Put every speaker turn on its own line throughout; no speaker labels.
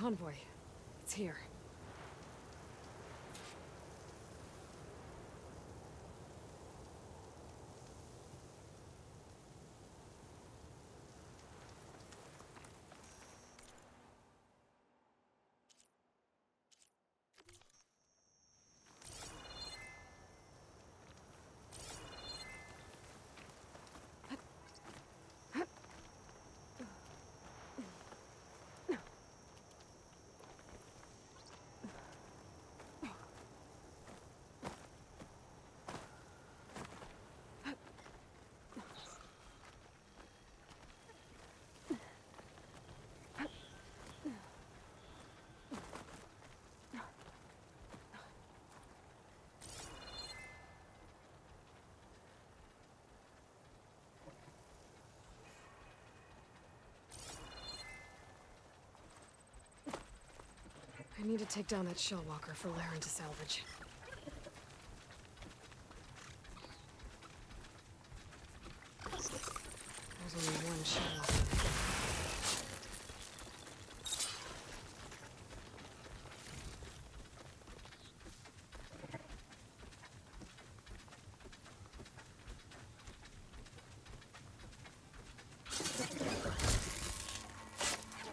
convoy. It's here. I need to take down that shell walker for Laren to salvage. There's only one shell.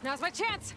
Now's my chance!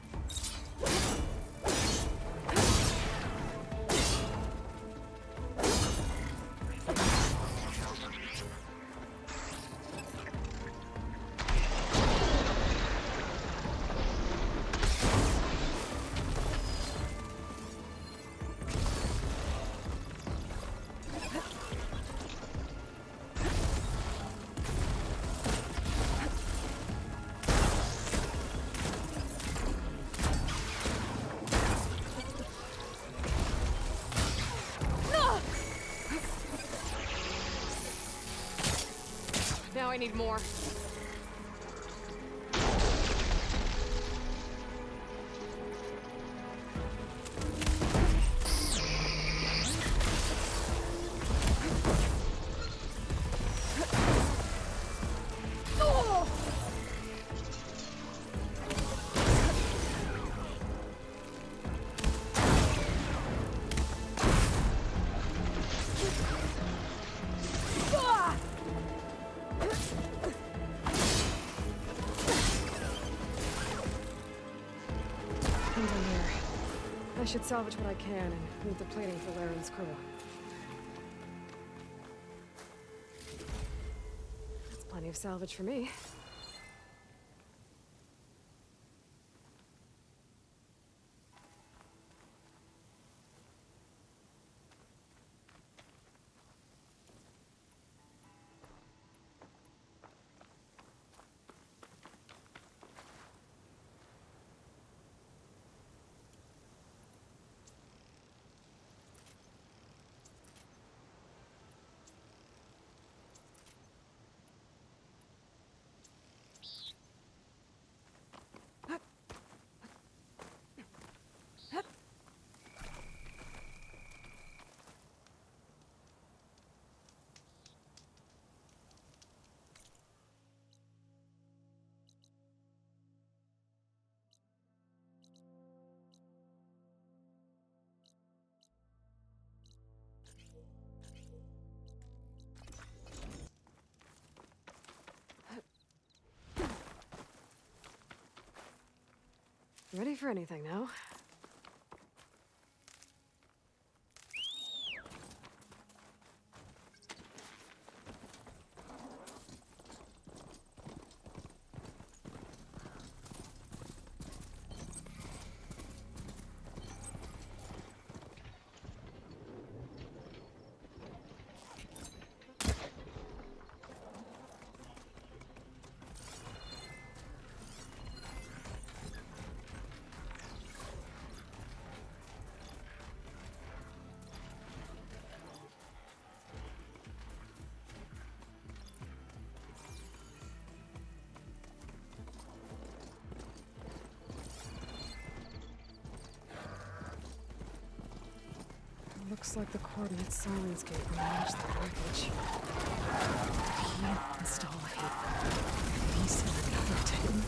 Now I need more. I should salvage what I can and move the plating for Laren's crew. That's plenty of salvage for me. Ready for anything now? Looks like the coordinate silence gate managed the wreckage. Did he install a piece in another Titan?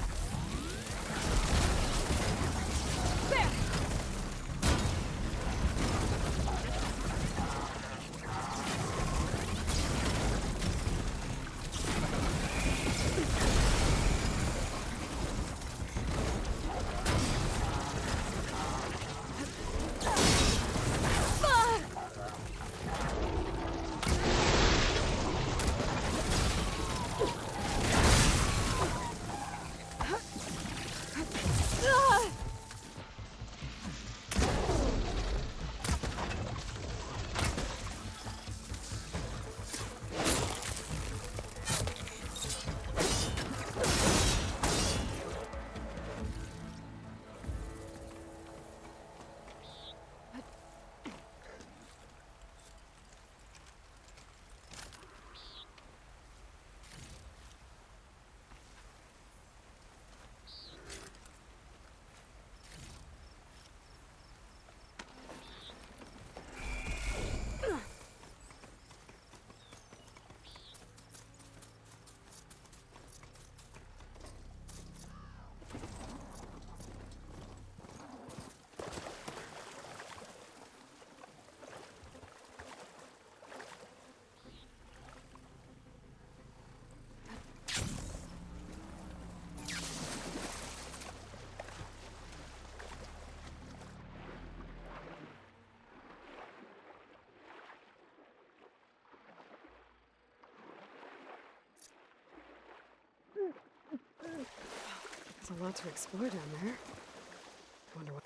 a lot to explore down there. I wonder what...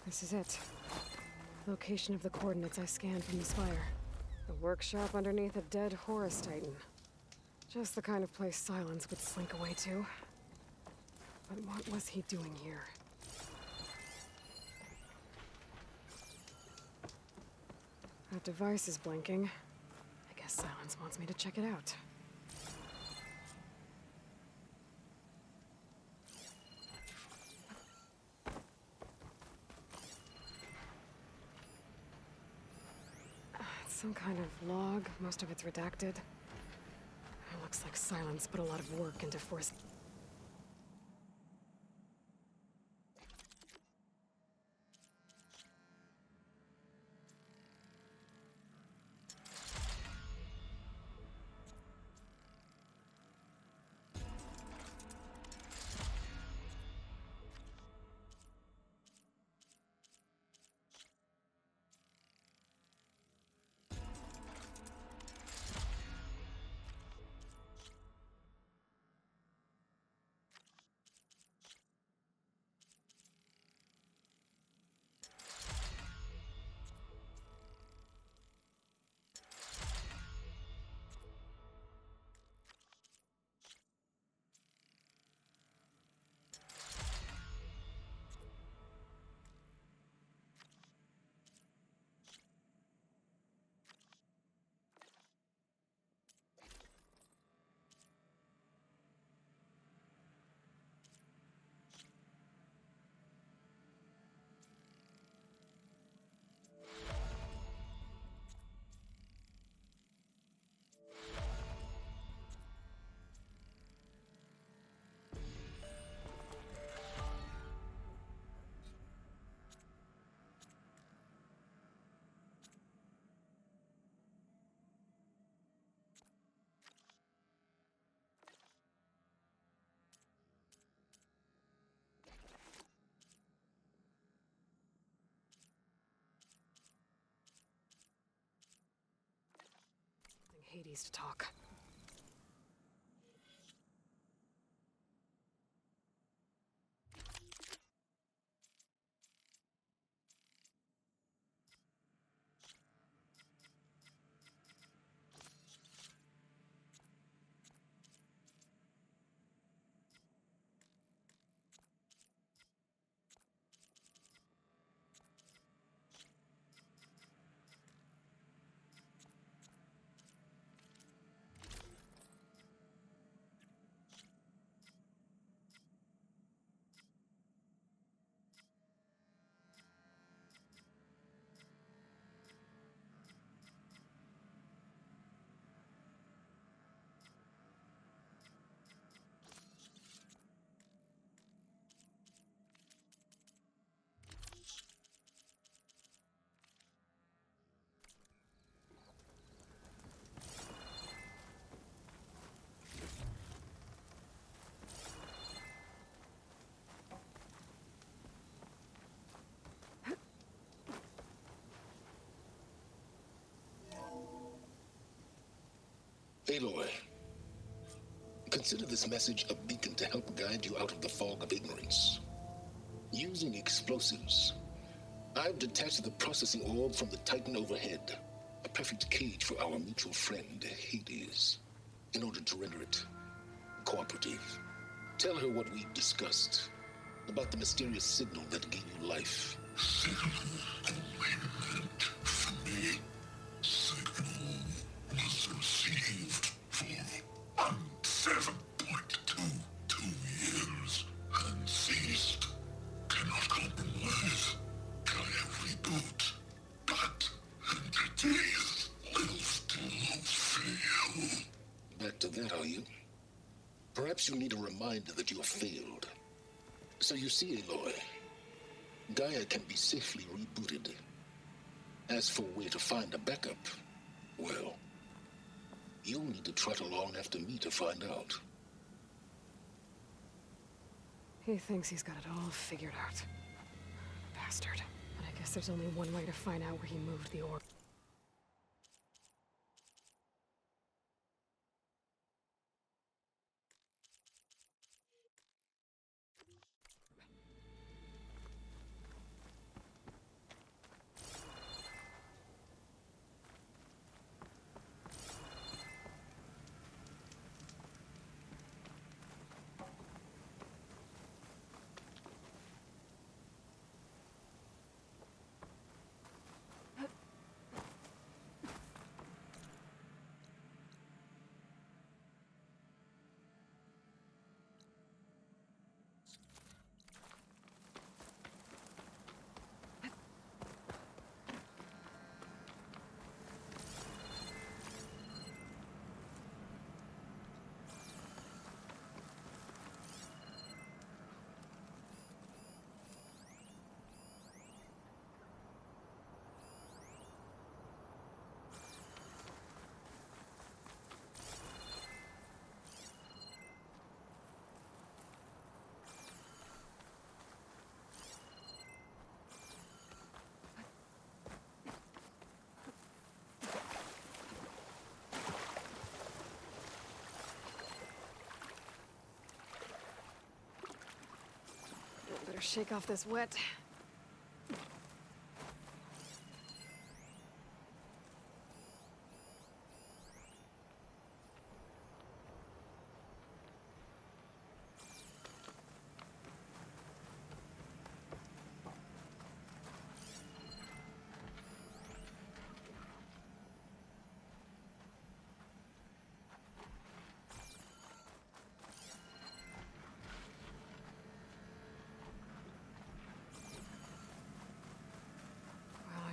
This is it. Location of the coordinates I scanned from the spire. A workshop underneath a dead Horus Titan. Just the kind of place Silence would slink away to. But what was he doing here? That device is blinking. I guess Silence wants me to check it out. It's some kind of log, most of it's redacted. It looks like Silence put a lot of work into forcing... Hades to talk.
Aloy, consider this message a beacon to help guide you out of the fog of ignorance. Using explosives, I've detached the processing orb from the Titan overhead, a perfect cage for our mutual friend, Hades, in order to render it cooperative. Tell her what we discussed about the mysterious signal that gave you life.
Signal only meant for me. Signal was received for 7.22 years and ceased. Cannot compromise. Can reboot, but
you need a reminder that you have failed. So you see, Aloy, Gaia can be safely rebooted. As for where to find a backup, well, you'll need to trot along after me to find out.
He thinks he's got it all figured out. Bastard. But I guess there's only one way to find out where he moved the orb. Better shake off this wet.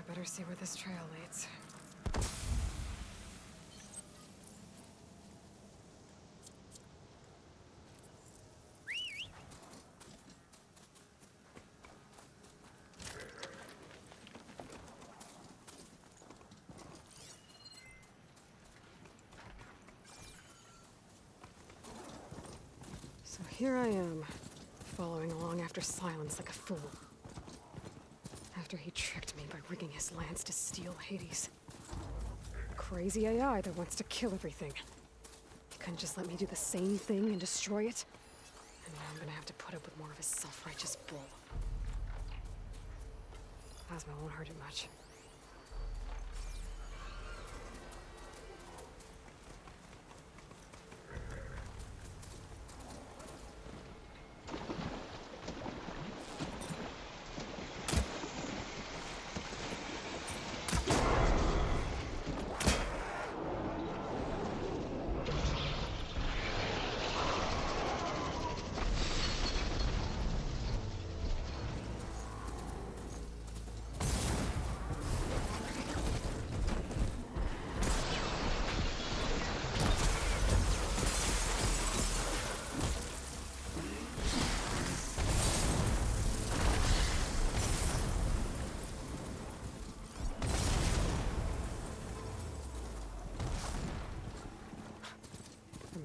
Better see where this trail leads. So here I am, following along after Silence like a fool. After he tricked me by rigging his lance to steal Hades. Crazy AI that wants to kill everything. He couldn't just let me do the same thing and destroy it? And now I'm gonna have to put up with more of his self-righteous bull. Plasma won't hurt it much.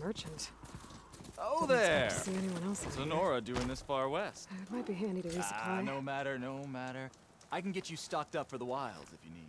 Merchant.
Oh,
Didn't
there!
expect to see anyone else out here.
Sonora doing this far west.
It might be handy to resupply.
No matter, no matter. I can get you stocked up for the wilds if you need.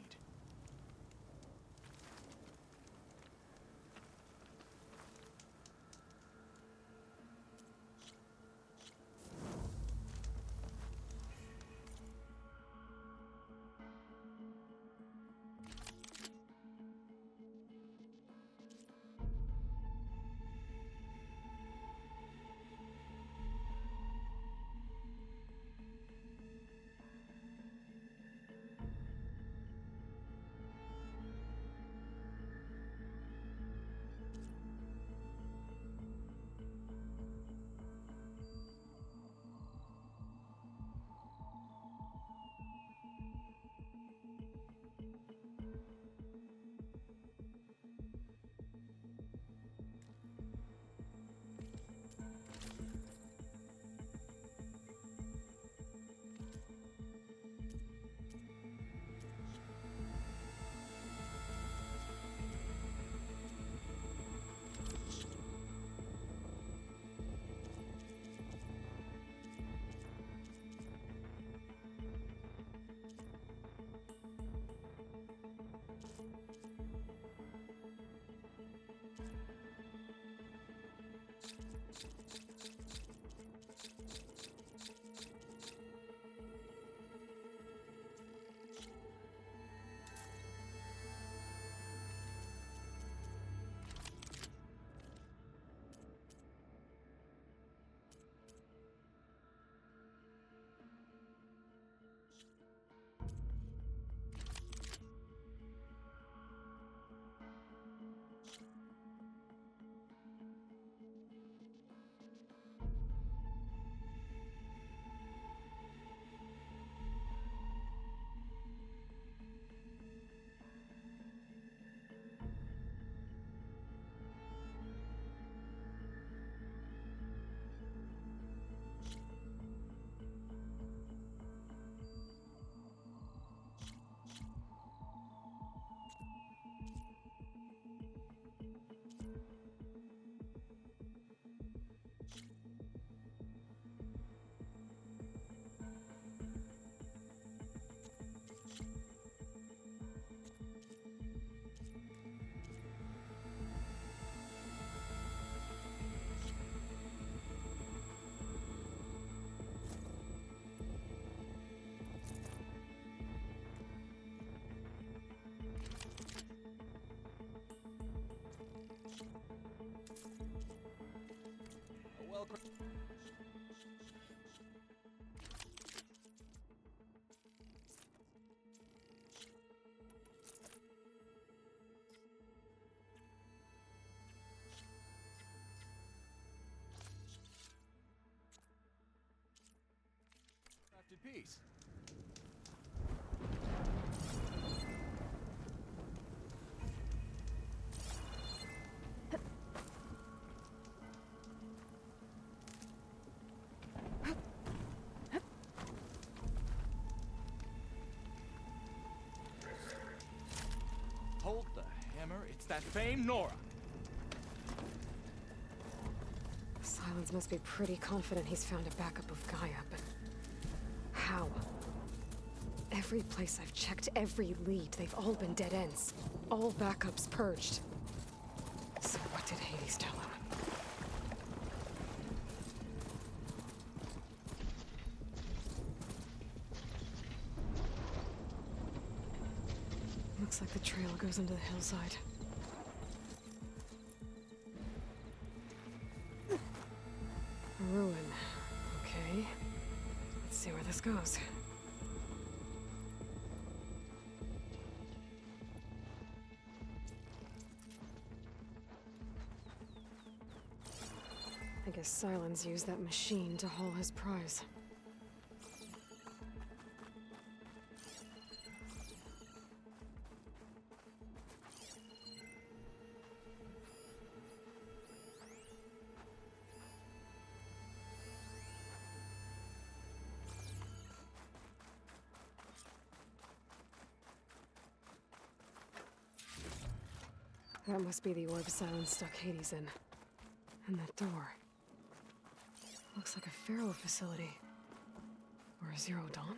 crafted piece. Hold the hammer, it's that famed Nora.
Silence must be pretty confident he's found a backup of Gaia, but how? Every place I've checked, every lead, they've all been dead ends. All backups purged. So what did Hades tell him? Looks like the trail goes into the hillside. A ruin. Okay. Let's see where this goes. I guess Silence used that machine to haul his prize. That must be the orb Silence stuck Hades in. And that door. Looks like a Pharaoh facility. Or a Zero Dawn?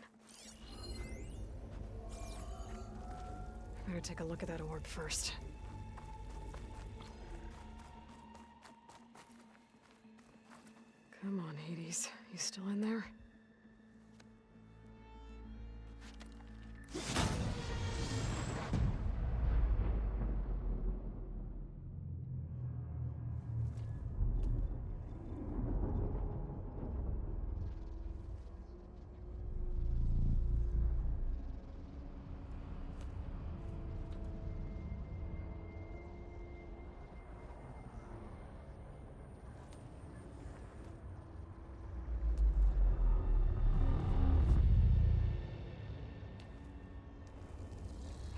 Better take a look at that orb first. Come on, Hades. You still in there?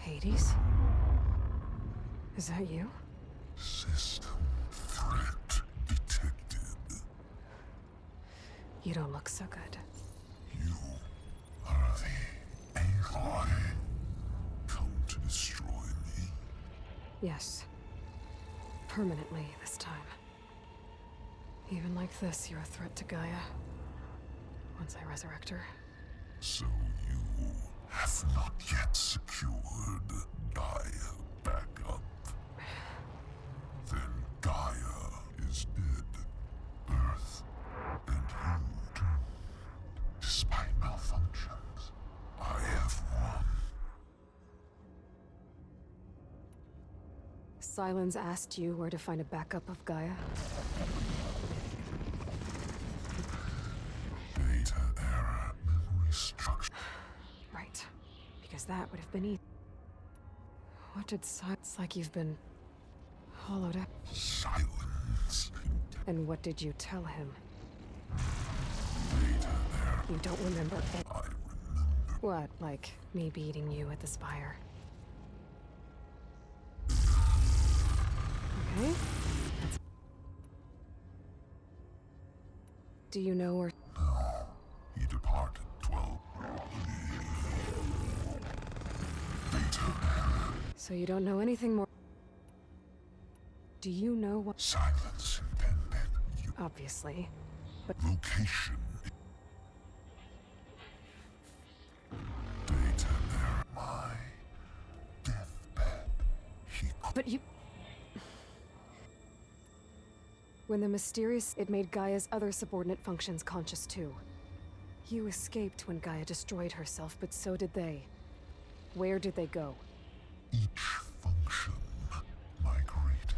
Hades? Is that you?
System threat detected.
You don't look so good.
You are the Aloy. Come to destroy me.
Yes. Permanently this time. Even like this, you're a threat to Gaia. Once I resurrect her.
So you have not yet secured Gaia back up. Then Gaia is dead. Earth and you too. Despite malfunctions, I have won.
Silence asked you where to find a backup of Gaia?
Data error, memory structure.
Right. Because that would have been easy. What did Silence like you've been hollowed up?
Silence.
And what did you tell him?
Data error.
You don't remember it.
I remember.
What, like me beating you at the spire? Okay. Do you know where...
No, he departed 12. Data error.
So you don't know anything more? Do you know what...
Silence intended. You
Obviously.
location. Data error. My deathbed. He could
But you... When the mysterious... It made Gaia's other subordinate functions conscious too. You escaped when Gaia destroyed herself, but so did they. Where did they go?
each function migrated.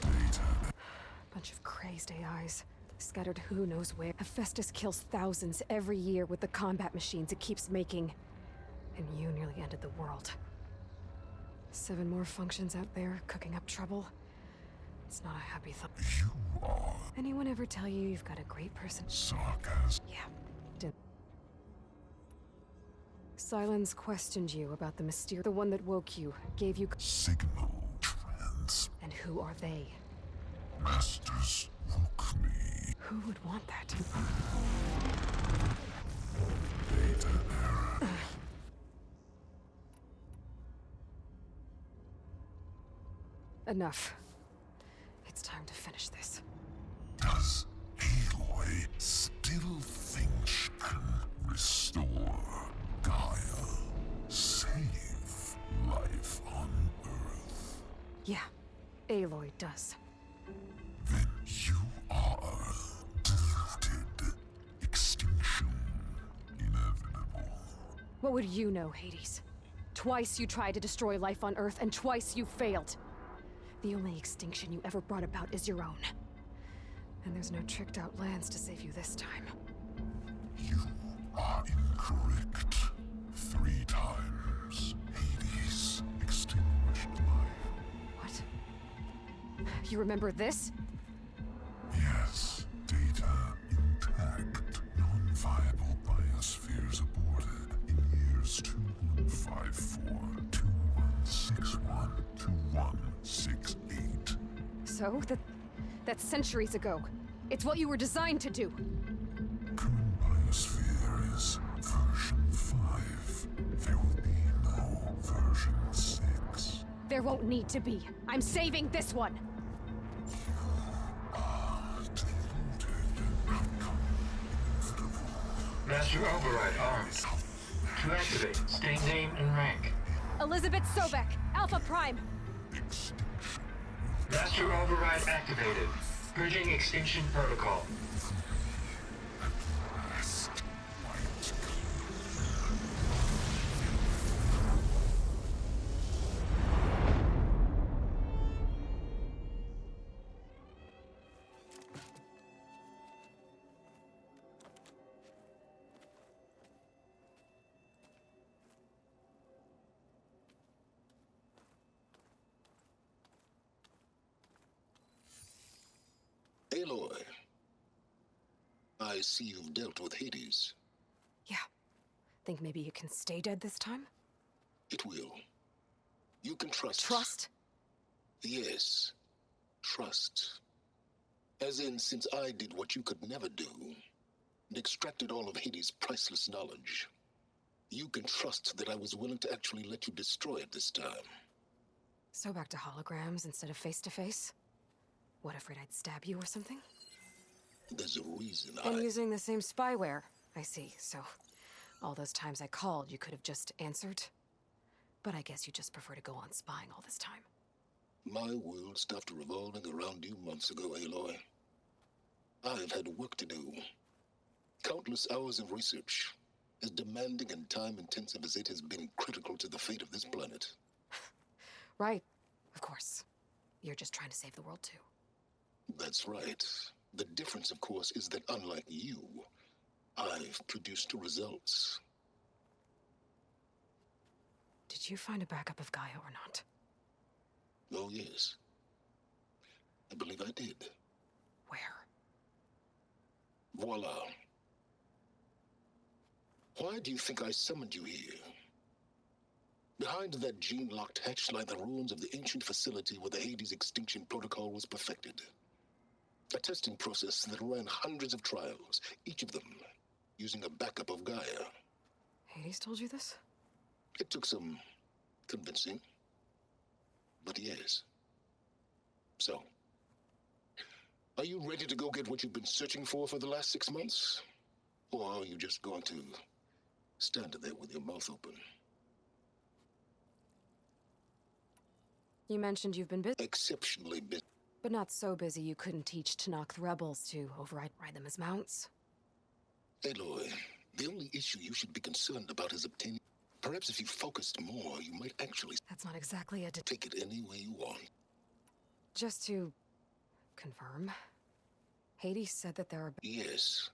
Data
Bunch of crazed AIs. Scattered who knows where. Hephaestus kills thousands every year with the combat machines it keeps making. And you nearly ended the world. 7 more functions out there, cooking up trouble. It's not a happy thought.
You are
Anyone ever tell you you've got a great person?
sarcasm.
Yeah. Didn't. Silence questioned you about the mysterious. The one that woke you, gave you.
Signal trans.
And who are they?
Masters woke me.
Who would want that?
Data error.
Enough. It's time to finish this.
Does Aloy still think she can restore Gaia? Save life on Earth?
Yeah, Aloy does.
Then you are deluded. Extinction inevitable.
What would you know, Hades? Twice you tried to destroy life on Earth, and twice you failed. The only extinction you ever brought about is your own. And there's no tricked-out lands to save you this time.
You are incorrect. 3 times. Hades extinguished life.
What? You remember this?
Yes, data intact. Non-viable biospheres aborted in years 2154, 2161, 2168.
So? That's centuries ago. It's what you were designed to do.
Current biosphere is version 5. There will be no version 6.
There won't need to be. I'm saving this one!
Deluded. Outcome inevitable.
Master Override armed. To activate, state name and rank.
Elizabeth Sobek, Alpha Prime!
Extinction.
Master Override activated. Bridging extinction protocol.
Last light.
Aloy, I see you've dealt with Hades.
Yeah. Think maybe you can stay dead this time?
It will. You can trust.
Trust?
Yes. Trust. As in, since I did what you could never do, and extracted all of Hades' priceless knowledge, you can trust that I was willing to actually let you destroy it this time.
So back to holograms instead of face-to-face? What, afraid I'd stab you or something?
There's a reason
And using the same spyware. I see, so all those times I called, you could have just answered. But I guess you just prefer to go on spying all this time.
My world stopped revolving around you months ago, Aloy. I've had work to do. Countless hours of research, as demanding and time-intensive as it has been critical to the fate of this planet.
Right, of course. You're just trying to save the world too.
That's right. The difference, of course, is that unlike you, I've produced results.
Did you find a backup of Gaia or not?
Oh, yes. I believe I did.
Where?
Voila. Why do you think I summoned you here? Behind that gene-locked hatch lie the ruins of the ancient facility where the Hades extinction protocol was perfected. A testing process that ran hundreds of trials, each of them using a backup of Gaia.
Hades told you this?
It took some convincing, but yes. So, are you ready to go get what you've been searching for the last 6 months? Or are you just going to stand there with your mouth open?
You mentioned you've been busy,
Exceptionally busy.
but not so busy you couldn't teach Tanakh the rebels to ride them as mounts.
Aloy, the only issue you should be concerned about is obtaining. Perhaps if you focused more, you might actually
That's not exactly a
take it any way you want.
Just to confirm, Hades said that there are
Yes.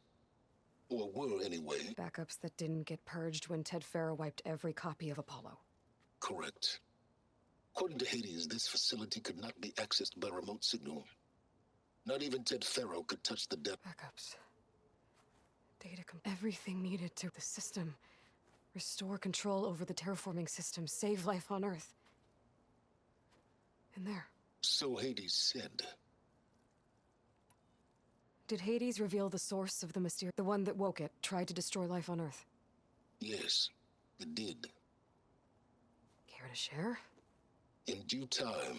Or were anyway.
backups that didn't get purged when Ted Farah wiped every copy of Apollo.
Correct. According to Hades, this facility could not be accessed by remote signal. Not even Ted Farrow could touch the depth.
Backups. Everything needed to the system. Restore control over the terraforming system. Save life on Earth. In there.
So Hades said.
Did Hades reveal the source of the mysterious... The one that woke it, tried to destroy life on Earth?
Yes, it did.
Care to share?
In due time.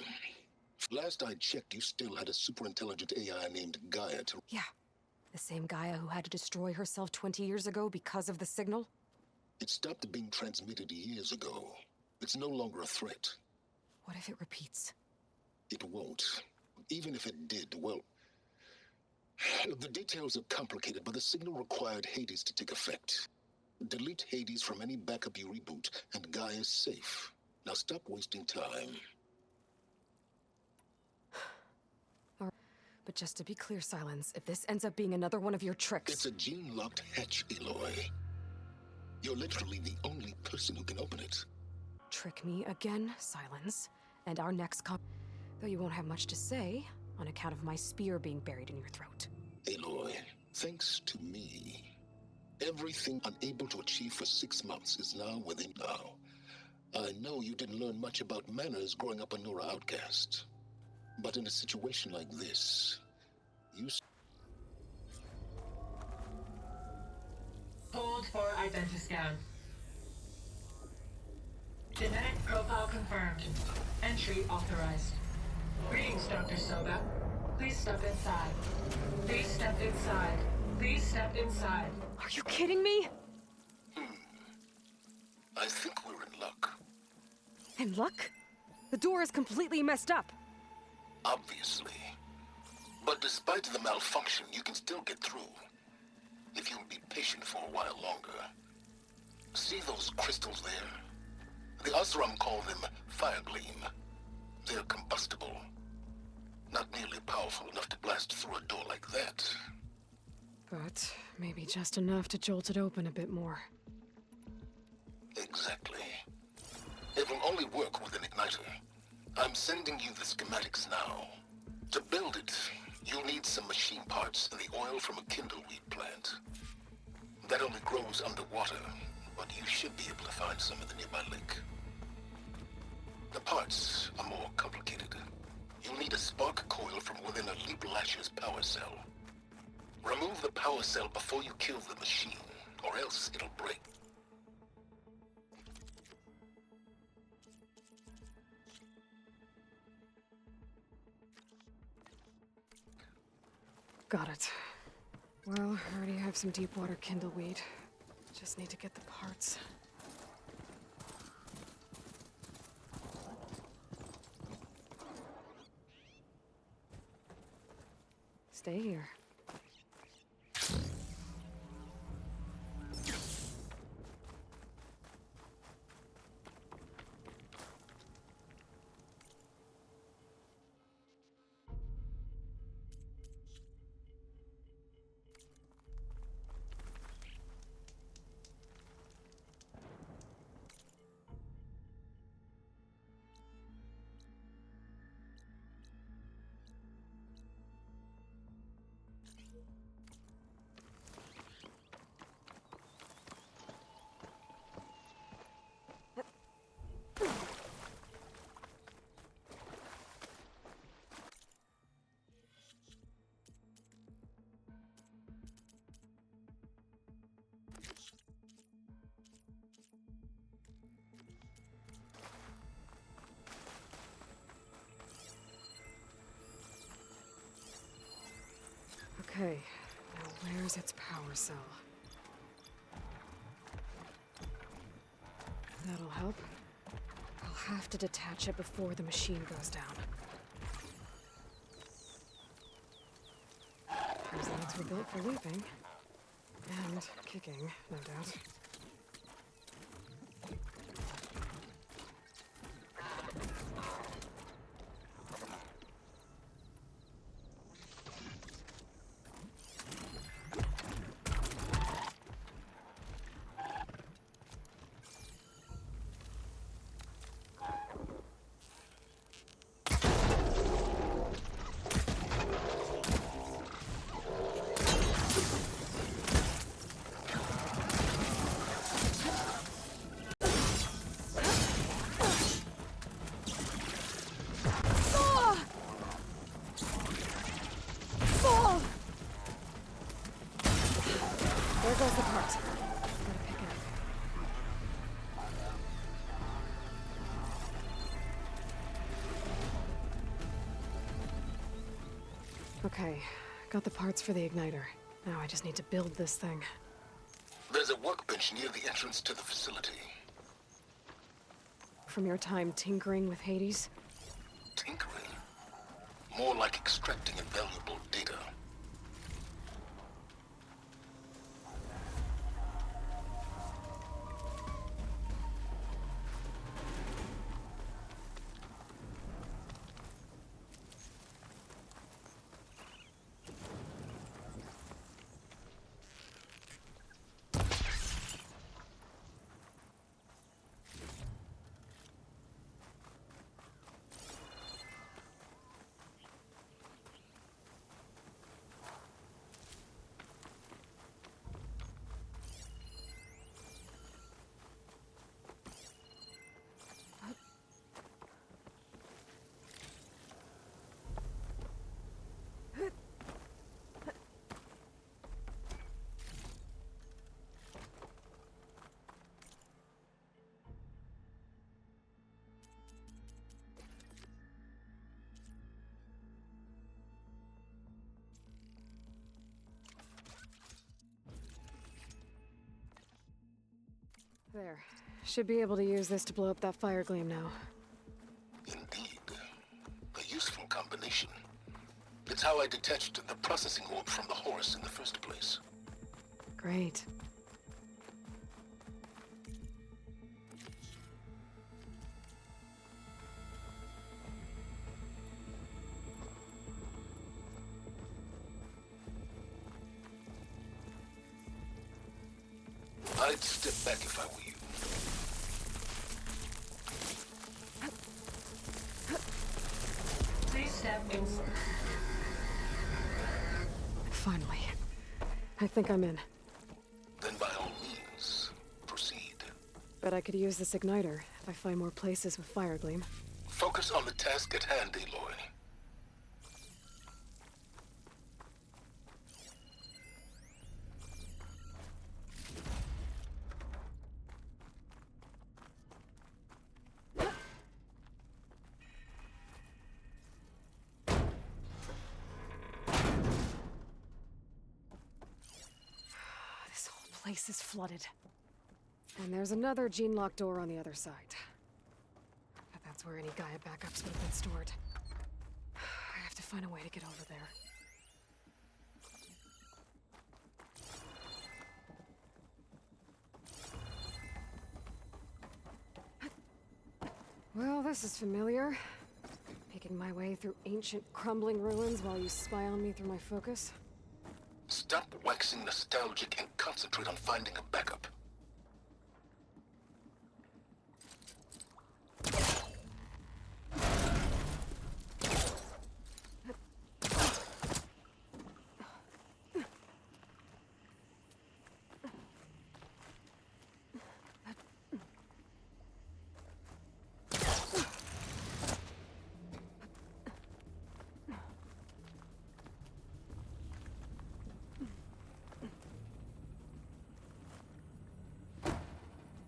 Last I checked, you still had a super-intelligent AI named Gaia to...
Yeah. The same Gaia who had to destroy herself 20 years ago because of the signal?
It stopped being transmitted years ago. It's no longer a threat.
What if it repeats?
It won't. Even if it did, well... The details are complicated, but the signal required Hades to take effect. Delete Hades from any backup you reboot, and Gaia's safe. Now stop wasting time.
But just to be clear, Silence, if this ends up being another one of your tricks...
It's a gene-locked hatch, Aloy. You're literally the only person who can open it.
Trick me again, Silence, and our next though you won't have much to say, on account of my spear being buried in your throat.
Aloy, thanks to me, everything unable to achieve for 6 months is now within now. I know you didn't learn much about manners growing up a Nora outcast. But in a situation like this, you...
Hold for identiscan. Genetic profile confirmed. Entry authorized. Greetings, Dr. Soga. Please step inside. Please step inside. Please step inside.
Are you kidding me?
I think we're in luck.
In luck? The door is completely messed up.
Obviously. But despite the malfunction, you can still get through. If you'll be patient for a while longer. See those crystals there? The Osram call them fire gleam. They're combustible. Not nearly powerful enough to blast through a door like that.
But maybe just enough to jolt it open a bit more.
Exactly. It will only work with an igniter. I'm sending you the schematics now. To build it, you'll need some machine parts and the oil from a kindleweed plant. That only grows underwater, but you should be able to find some in the nearby lake. The parts are more complicated. You'll need a spark coil from within a Leap Lasher's power cell. Remove the power cell before you kill the machine, or else it'll break.
Got it. Well, I already have some deep water kindleweed. Just need to get the parts. Stay here. Okay, now where's its power cell? That'll help. I'll have to detach it before the machine goes down. Those legs were built for leaping. And kicking, no doubt. There goes the part. Gotta pick it up. Okay, got the parts for the igniter. Now I just need to build this thing.
There's a workbench near the entrance to the facility.
From your time tinkering with Hades?
Tinkering? More like extracting invaluable data.
There. Should be able to use this to blow up that fire gleam now.
Indeed. A useful combination. It's how I detached the processing orb from the Horus in the first place.
Great.
I'd step back if I were you.
Please step inside.
Finally. I think I'm in.
Then by all means, proceed.
Bet I could use this igniter if I find more places with fire gleam.
Focus on the task at hand, Aloy.
This whole place is flooded. And there's another gene-locked door on the other side. Bet that's where any Gaia backups would have been stored. I have to find a way to get over there. Well, this is familiar. Making my way through ancient, crumbling ruins while you spy on me through my focus.
Stop waxing nostalgic and concentrate on finding a backup.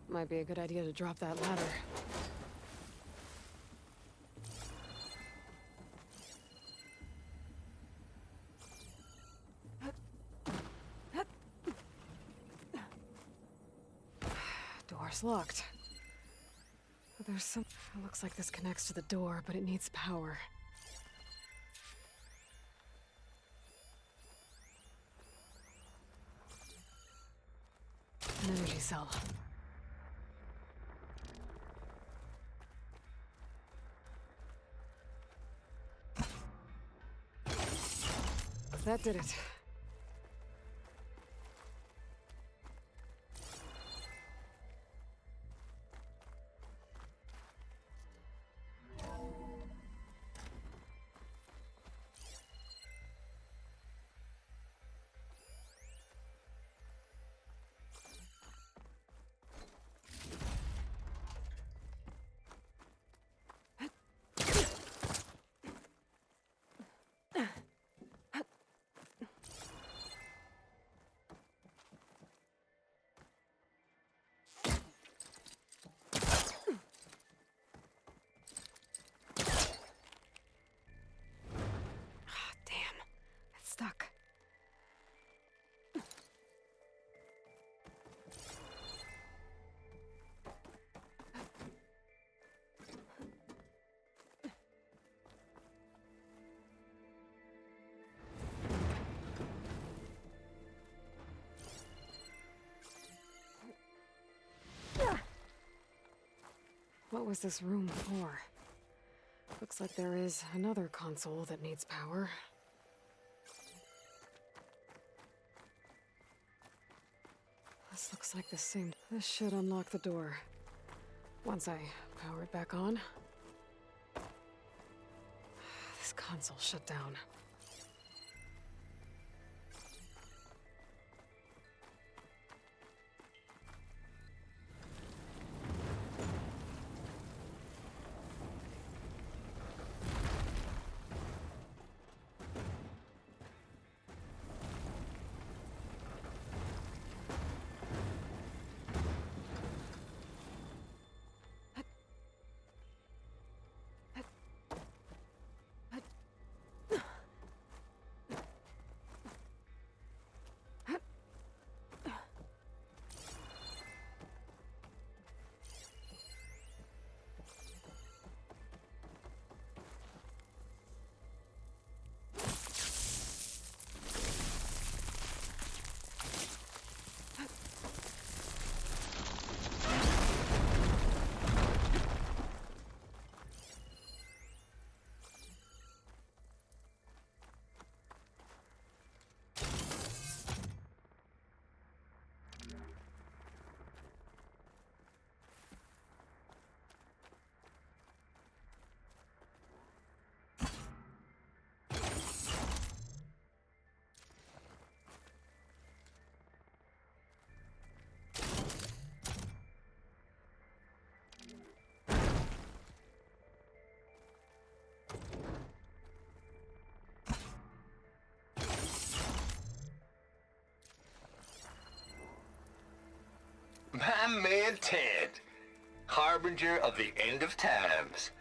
Might be a good idea to drop that ladder. Door's locked. But there's some... It looks like this connects to the door, but it needs power. An energy cell. That did it. What was this room for? Looks like there is another console that needs power. This looks like the same. This should unlock the door. Once I power it back on. This console shut down.
My man Ted, harbinger of the end of times.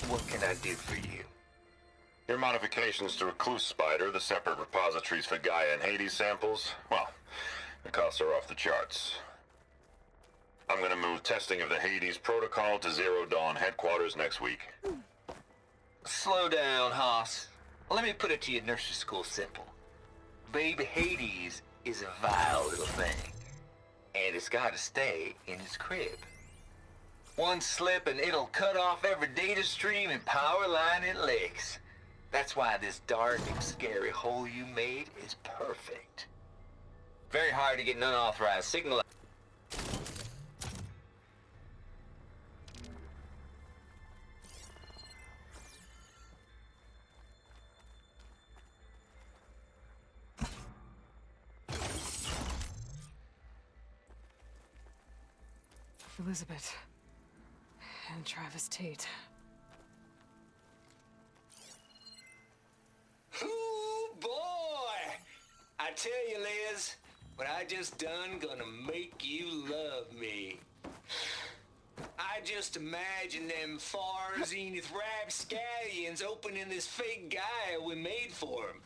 What can I do for you?
Your modifications to Recluse Spider, the separate repositories for Gaia and Hades samples, well, the costs are off the charts. I'm gonna move testing of the Hades protocol to Zero Dawn headquarters next week.
Slow down, Hoss. Let me put it to you nursery school simple. Baby Hades is a vile little thing, and it's gotta stay in its crib. One slip and it'll cut off every data stream and power line it licks. That's why this dark and scary hole you made is perfect. Very hard to get an unauthorized signal.
Elizabeth. And Travis Tate.
Ooh, boy! I tell you, Liz, what I just done gonna make you love me. I just imagine them far zenith rapscallions opening this fake Gaia we made for them.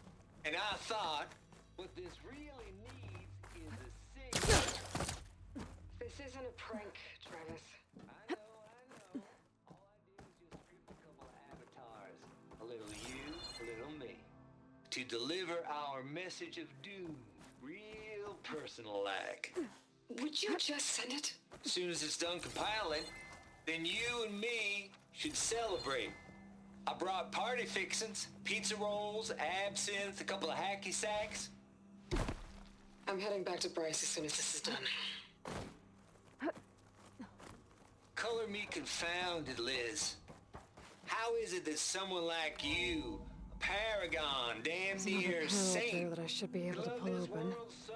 And I thought, what this really needs is a signal.
This isn't a prank, Travis.
I know. All I did was just script a couple of avatars. A little you, a little me. To deliver our message of doom, real personal-like.
Would you just send it?
As soon as it's done compiling, then you and me should celebrate. I brought party fixins, pizza rolls, absinthe, a couple of hacky sacks.
I'm heading back to Bryce as soon as this is done.
Color me confounded, Liz. How is it that someone like you, a paragon, damn
There's
near
another panel up there
saint,
that I should be able to
love
pull
this
open.
world so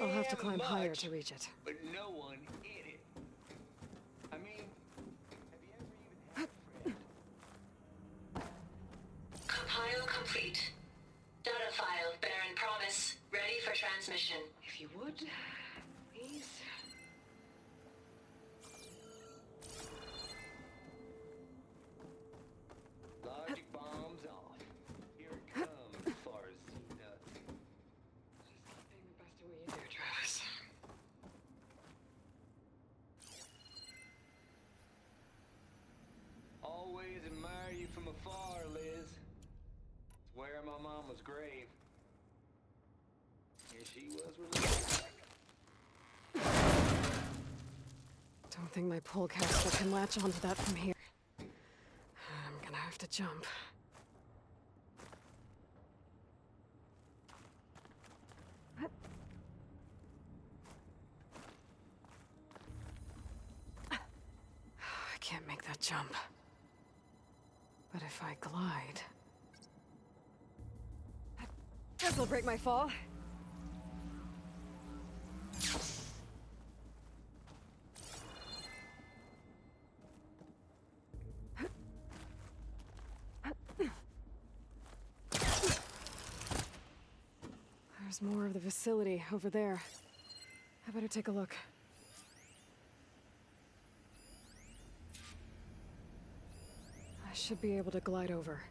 I'll have to
damn
climb higher
much,
to reach it.
but no one in it. I mean, have you ever even had a friend?
Compile complete. Data file, Baron Promise, ready for transmission.
If you would, please.
Logic bombs off. Here it comes, Farzina.
Just keep being the best at what you do, Travis.
Always admire you from afar, Liz. It's where my mama's grave. Here she was released.
Don't don't think my pull caster can latch onto that from here. I'm gonna have to jump. I can't make that jump. But if I glide... This'll break my fall. There's more of the facility over there. I better take a look. I should be able to glide over.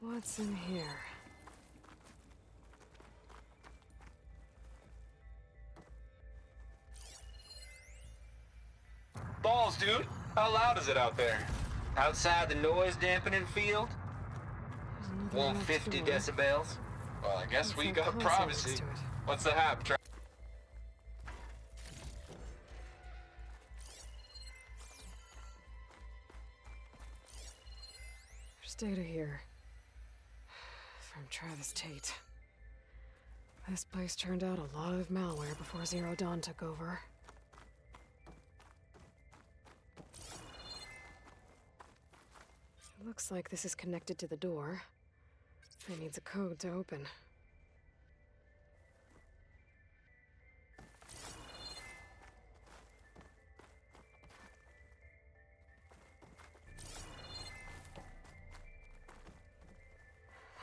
What's in here?
Balls, dude. How loud is it out there? Outside the noise dampening field? 150 decibels? Well, I guess we got privacy. What's the hap?
There's data here. From Travis Tate. This place turned out a lot of malware before Zero Dawn took over. It looks like this is connected to the door. It needs a code to open.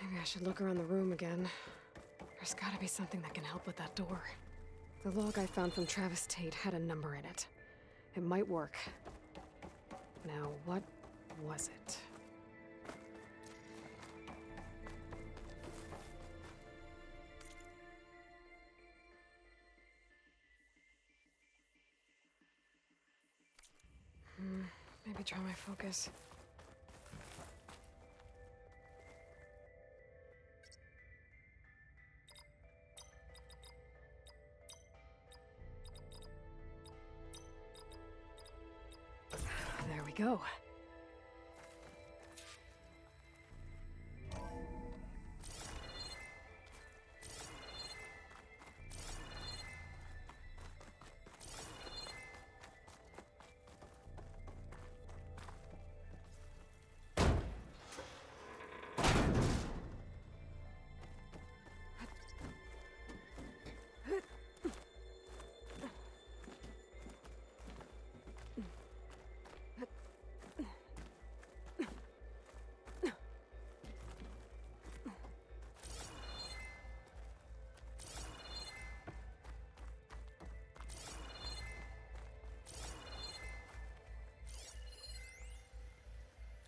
Maybe I should look around the room again. There's gotta be something that can help with that door. The log I found from Travis Tate had a number in it. It might work. Now, what was it? Maybe try my focus. There we go.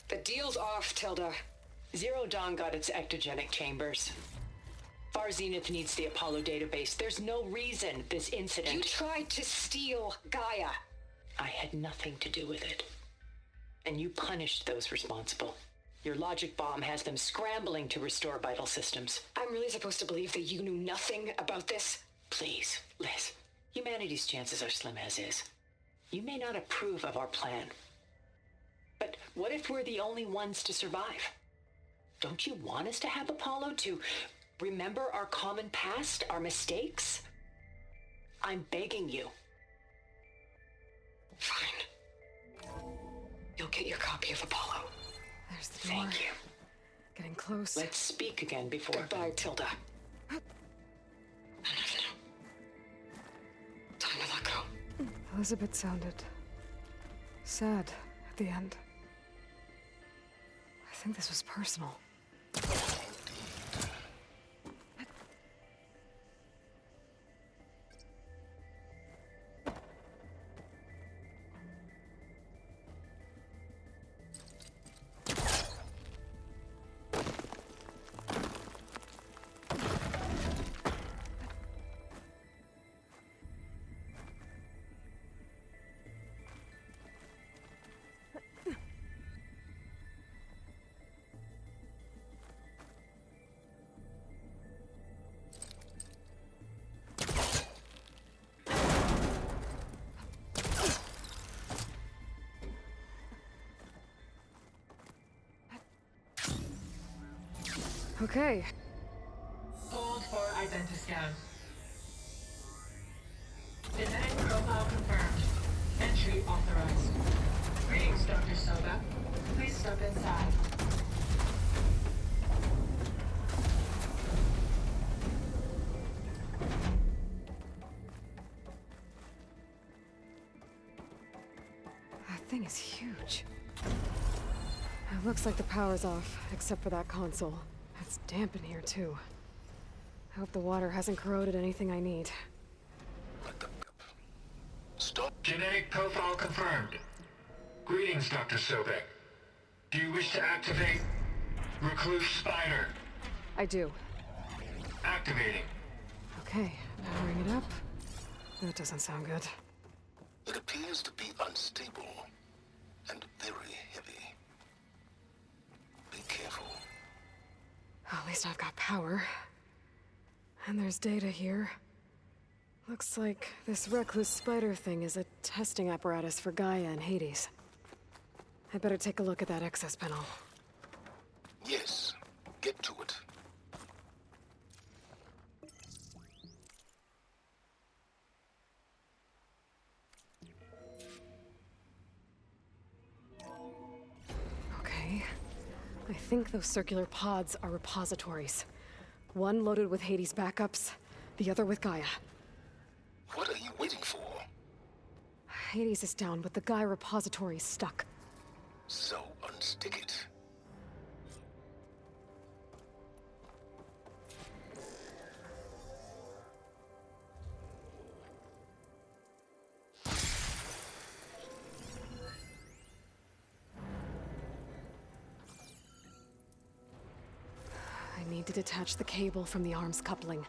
The deal's off, Tilda. Zero Dawn got its ectogenic chambers. Far Zenith needs the Apollo database. There's no reason this incident...
You tried to steal Gaia.
I had nothing to do with it. And you punished those responsible. Your logic bomb has them scrambling to restore vital systems.
I'm really supposed to believe that you knew nothing about this?
Please, Liz. Humanity's chances are slim as is. You may not approve of our plan. But what if we're the only ones to survive? Don't you want us to have Apollo to remember our common past, our mistakes? I'm begging you.
Fine. You'll get your copy of Apollo.
There's the door.
Thank you.
Getting close.
Let's speak again before...
Goodbye, Tilda. Enough now. Time to let go.
Elizabeth sounded sad at the end. I think this was personal. Okay.
Hold for identiscan. Genetic profile confirmed. Entry authorized. Greetings, Dr. Soba. Please step inside.
That thing is huge. It looks like the power's off, except for that console. It's damp in here, too. I hope the water hasn't corroded anything I need.
Stop.
Genetic profile confirmed. Greetings, Dr. Sobek. Do you wish to activate Recluse Spider?
I do.
Activating.
Okay, powering it up. That doesn't sound good.
It appears to be unstable and very heavy. Be careful.
At least I've got power. And there's data here. Looks like this recluse spider thing is a testing apparatus for Gaia and Hades. I better take a look at that access panel.
Yes, get to it.
Okay. I think those circular pods are repositories. One loaded with Hades backups, the other with Gaia.
What are you waiting for?
Hades is down, but the Gaia repository is stuck.
So unstick it.
I need to detach the cable from the arms coupling.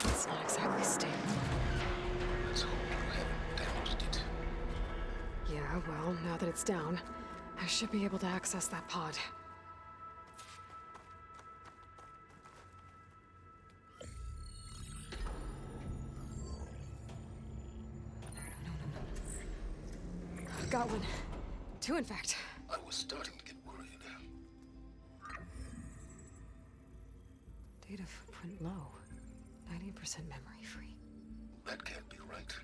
It's not exactly stable.
Let's hope you haven't damaged it.
Yeah, well, now that it's down, I should be able to access that pod. Got one. Two, in fact.
I was starting to get worried.
Data footprint low. 90% memory free.
That can't be right.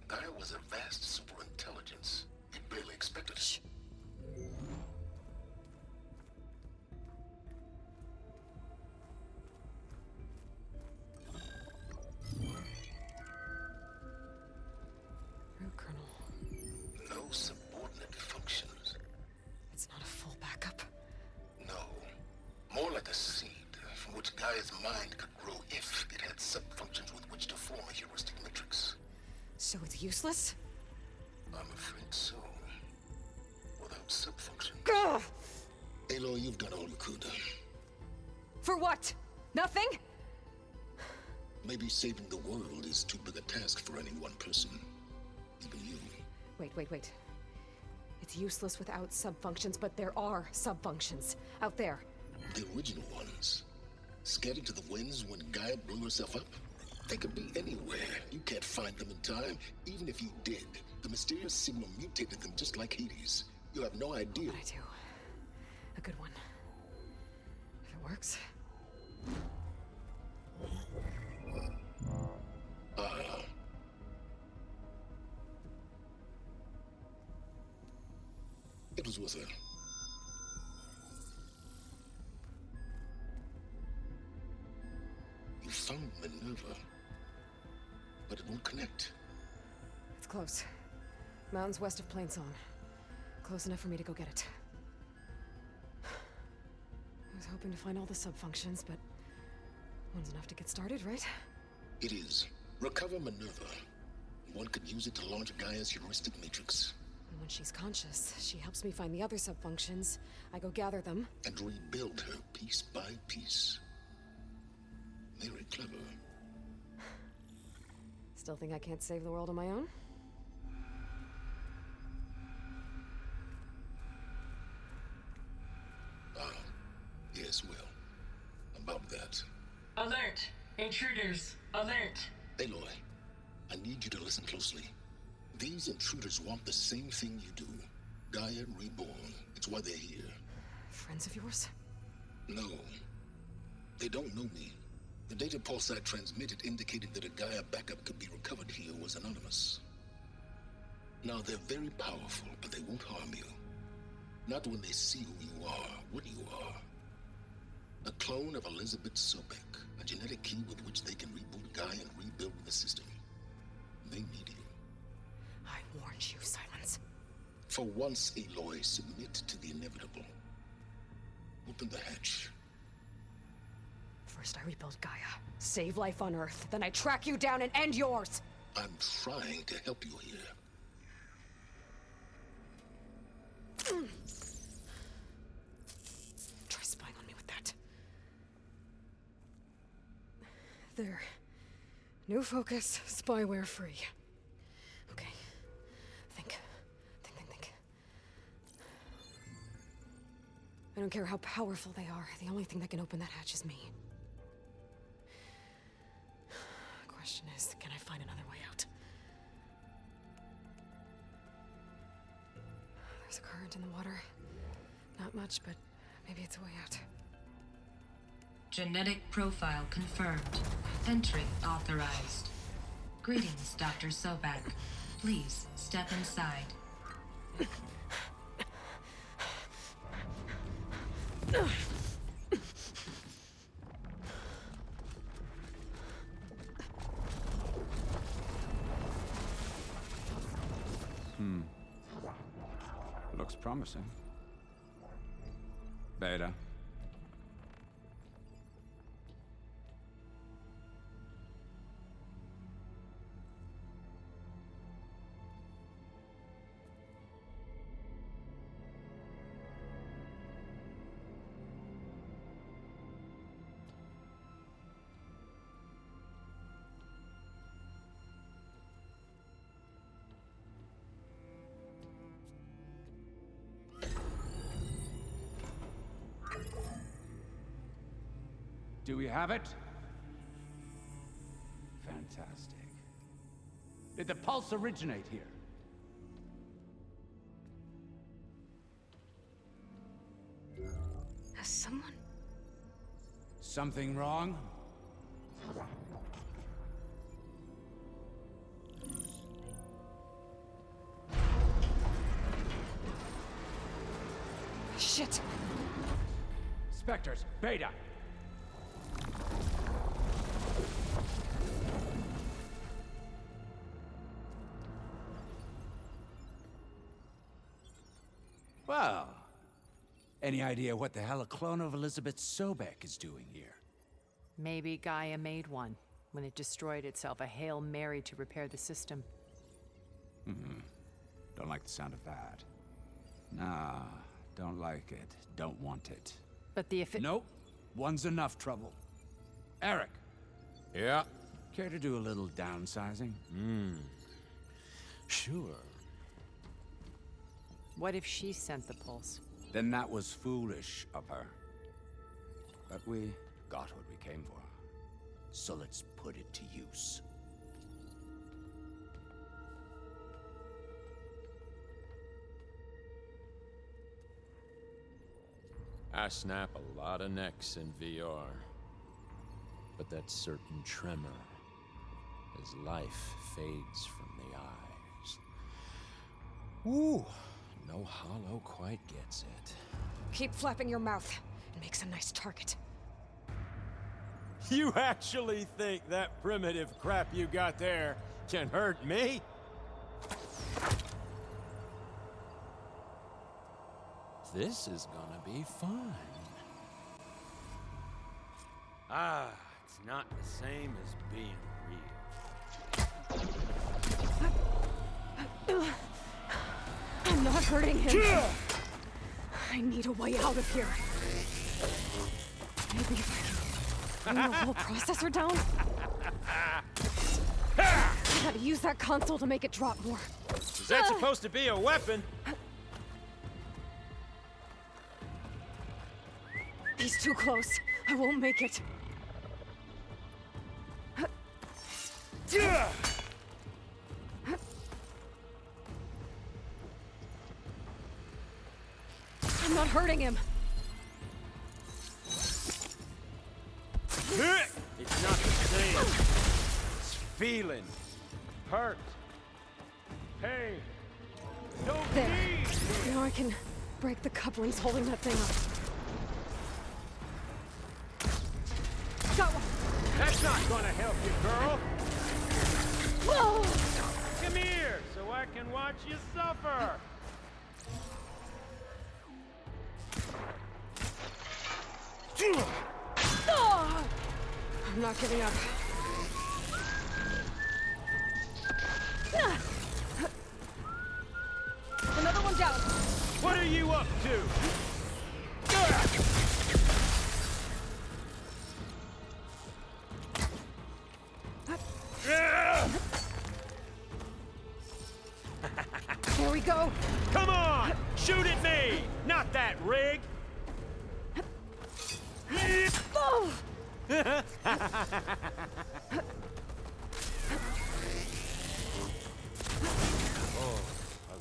Gaia was a vast superintelligence. You barely expected it.
Shh. Root kernel.
No subordinate functions.
It's not a full backup.
No. More like a seed from which Gaia's mind could grow if it had subfunctions with which to form a heuristic matrix.
So it's useless?
I'm afraid so. Without subfunction.
Gah!
Aloy, you've done all you could.
For what? Nothing?
Maybe saving the world is too big a task for any one person. Even you.
Wait. It's useless without subfunctions, but there are subfunctions out there.
The original ones. Scattered to the winds when Gaia blew herself up? They could be anywhere. You can't find them in time. Even if you did, the mysterious signal mutated them just like Hades. You have no idea.
But I do. A good one. If it works.
It was worth it. You found Minerva, but it won't connect.
It's close. Mountains west of Plainsong. Close enough for me to go get it. I was hoping to find all the subfunctions, but one's enough to get started, right?
It is. Recover Minerva. One could use it to launch Gaia's heuristic matrix.
And when she's conscious, she helps me find the other subfunctions. I go gather them.
And rebuild her piece by piece. Very clever.
Still think I can't save the world on my own?
Yes, well.
Alert! Intruders! Alert!
Aloy, I need you to listen closely. These intruders want the same thing you do. Gaia reborn. It's why they're here.
Friends of yours?
No. They don't know me. The data pulse I transmitted indicated that a Gaia backup could be recovered here was anonymous. Now, they're very powerful, but they won't harm you. Not when they see who you are, what you are. A clone of Elizabeth Sobek, a genetic key with which they can reboot Gaia and rebuild the system. They need you.
I warned you, Silence.
For once, Aloy, submit to the inevitable. Open the hatch.
First I rebuild Gaia, save life on Earth, then I track you down and end yours!
I'm trying to help you here.
Try spying on me with that. There. New focus, spyware free. Okay. Think. I don't care how powerful they are. The only thing that can open that hatch is me. Question is, can I find another way out? There's a current in the water. Not much, but maybe it's a way out.
Genetic profile confirmed. Entry authorized. Greetings, Dr. Sobek. Please step inside.
Looks promising. Beta. Do we have it? Fantastic. Did the pulse originate here?
Has someone...
Something wrong?
Shit!
Spectres, Beta! Well, any idea what the hell a clone of Elizabeth Sobek is doing here?
Maybe Gaia made one when it destroyed itself, a Hail Mary to repair the system.
Don't like the sound of that. Nah, don't like it. Don't want it.
But the
Nope. One's enough trouble. Eric.
Yeah?
Care to do a little downsizing?
Sure.
What if she sent the pulse?
Then that was foolish of her. But we got what we came for. So let's put it to use.
I snap a lot of necks in VR. But that certain tremor as life fades from the eyes. Ooh, no hollow quite gets it.
Keep flapping your mouth. It makes a nice target.
You actually think that primitive crap you got there can hurt me? This is gonna be fun. Ah, it's not the same as being real.
I'm not hurting him. I need a way out of here. Maybe if I can bring the whole processor down? I gotta use that console to make it drop more.
Is that supposed to be a weapon?
He's too close. I won't make it. I'm not hurting him.
It's not the same. It's feeling. Hurt. Pain. Don't
There.
need.
Now I can break the couplings holding that thing up. Got one.
That's not gonna help you, girl.
Whoa!
Come here, so I can watch you suffer.
Oh! I'm not giving up. Another one down.
What are you up to?
There we go.
Come on! Shoot at me! Not that rig!
Oh!
I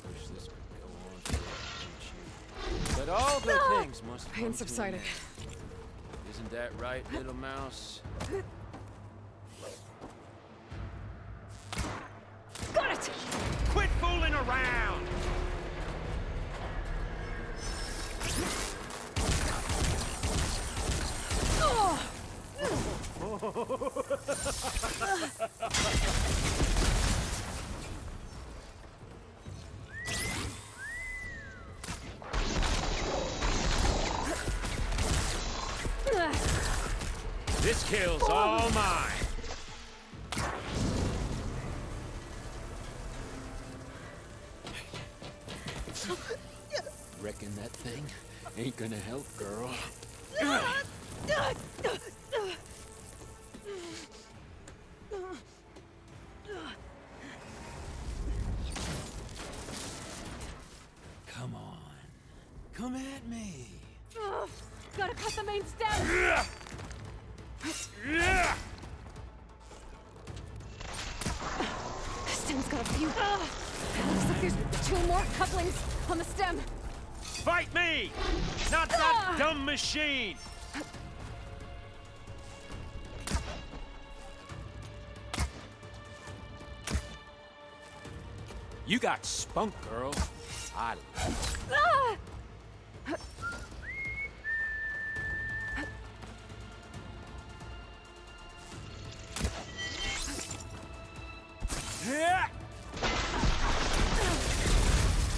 wish this could go on forever. But all good things must come
Pain
to
subsided.
an end. Isn't that right, little mouse?
Got it!
Quit fooling around!
Oh!
This kill's all mine. Reckon that thing ain't gonna help, girl. Come on. Come at me.
Gotta cut the main stem! This stem's got a few. Looks like there's 2 more couplings on the stem.
Fight me! Not that dumb machine! You got spunk, girl. I like it.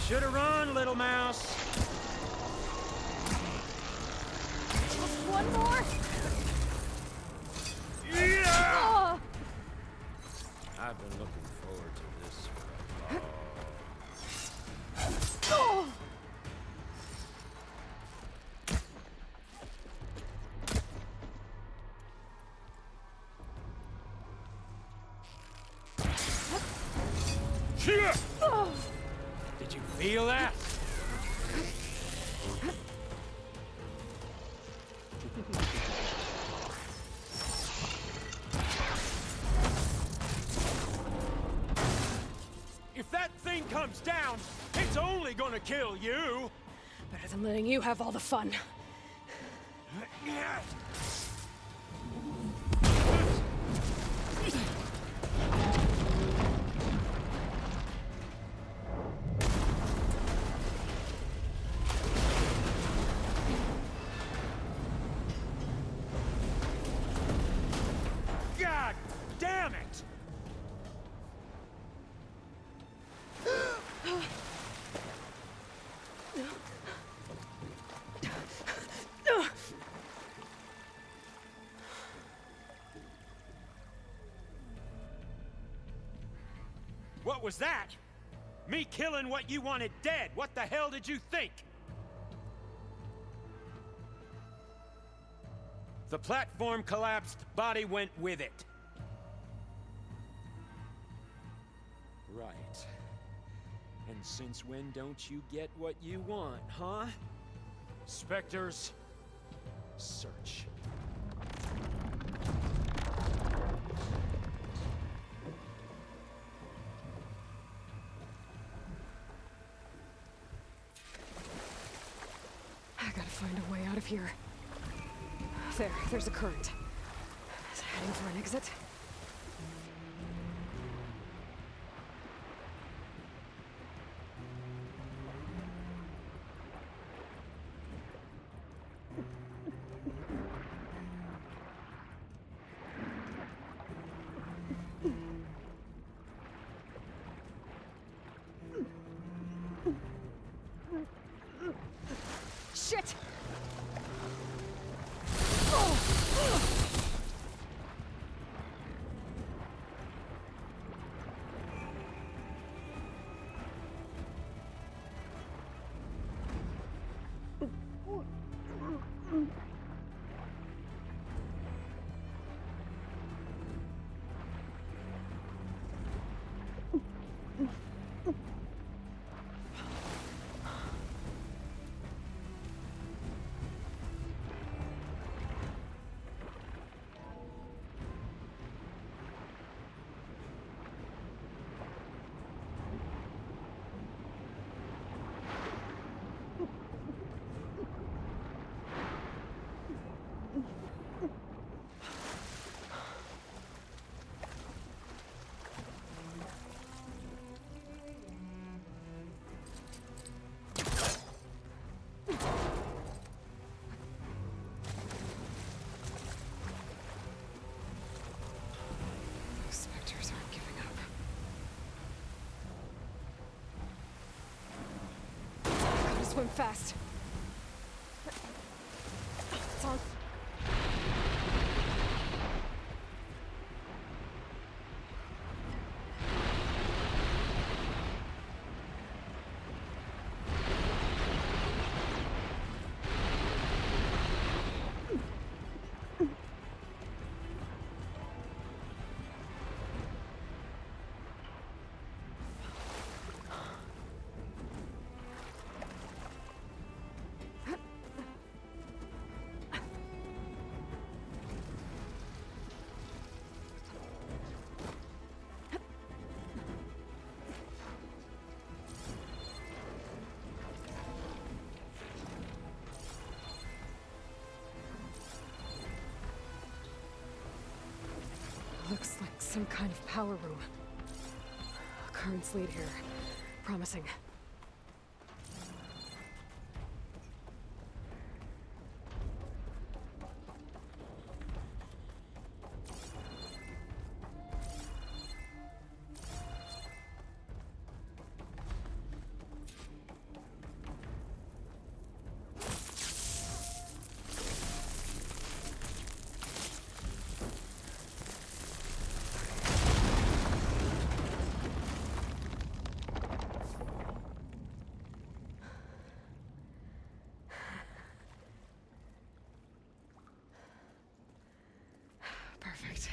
Should've run, little mouse.
Just one more.
Yeah! I've been looking forward to this for a long. Did you feel that? If that thing comes down, it's only gonna kill you.
Better than letting you have all the fun.
God damn it! What was that? Me killing what you wanted dead. What the hell did you think? The platform collapsed, body went with it. Right. And since when don't you get what you want, huh? Spectres, search.
here. There's a current. Heading for an exit. Shit! Spectres aren't giving up. Gotta swim fast. It's on. Looks like some kind of power room. Currents lead here. Promising. Perfect.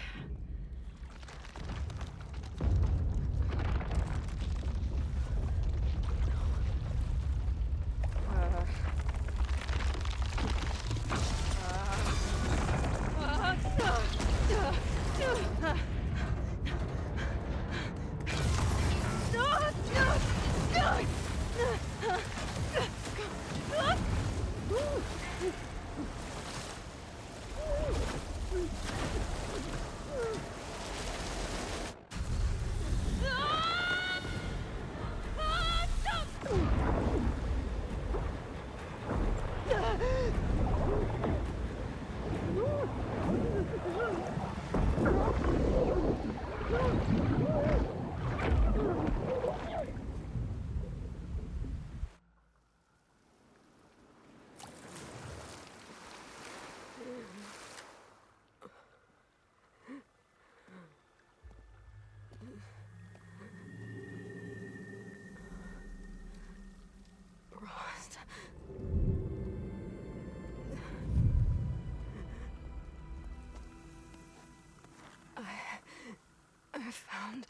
I found...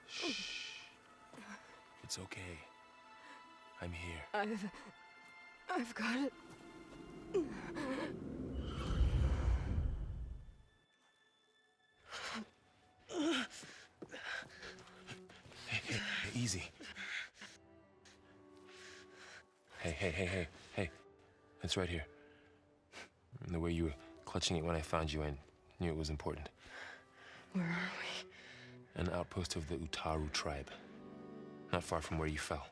Shh. It's okay. I'm here.
I've got it.
Hey, easy. Hey. It's right here. And the way you were clutching it when I found you, I knew it was important.
Where are we?
An outpost of the Utaru tribe. Not far from where you fell.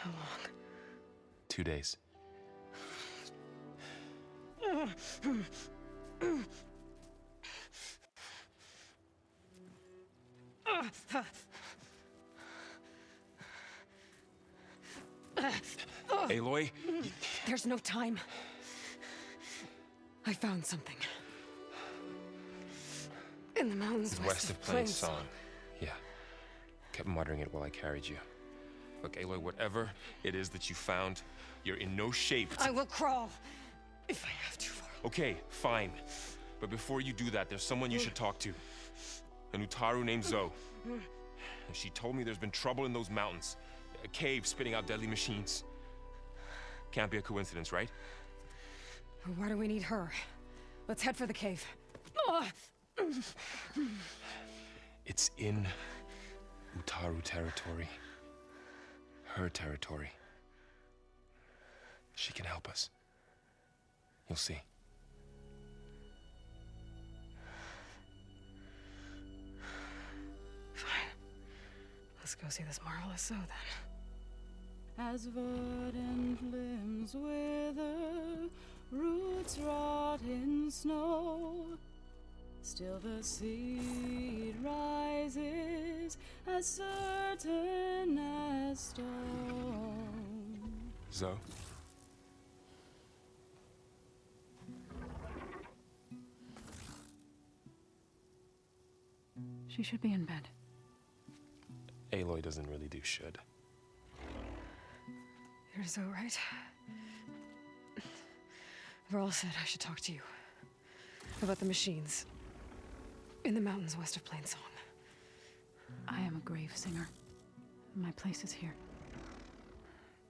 How long?
2 days. Aloy?
There's no time. I found something. In the mountains
West of Plain Song. Yeah. Kept muttering it while I carried you. Look, Aloy, whatever it is that you found, you're in no shape to...
I will crawl, if I have to.
Okay, fine. But before you do that, there's someone you should talk to. An Utaru named Zoe. And she told me there's been trouble in those mountains. A cave spitting out deadly machines. Can't be a coincidence, right?
Why do we need her? Let's head for the cave.
It's in Utaru territory. Her territory. She can help us. You'll see.
Fine. Let's go see this marvelous Zoe then.
As verdant limbs wither, roots rot in snow, still the seed rises as certain as stone.
Zoe?
She should be in bed.
Aloy doesn't really do should.
You're so right. Varl said I should talk to you about the machines in the mountains west of Plain Song.
I am a grave singer. My place is here.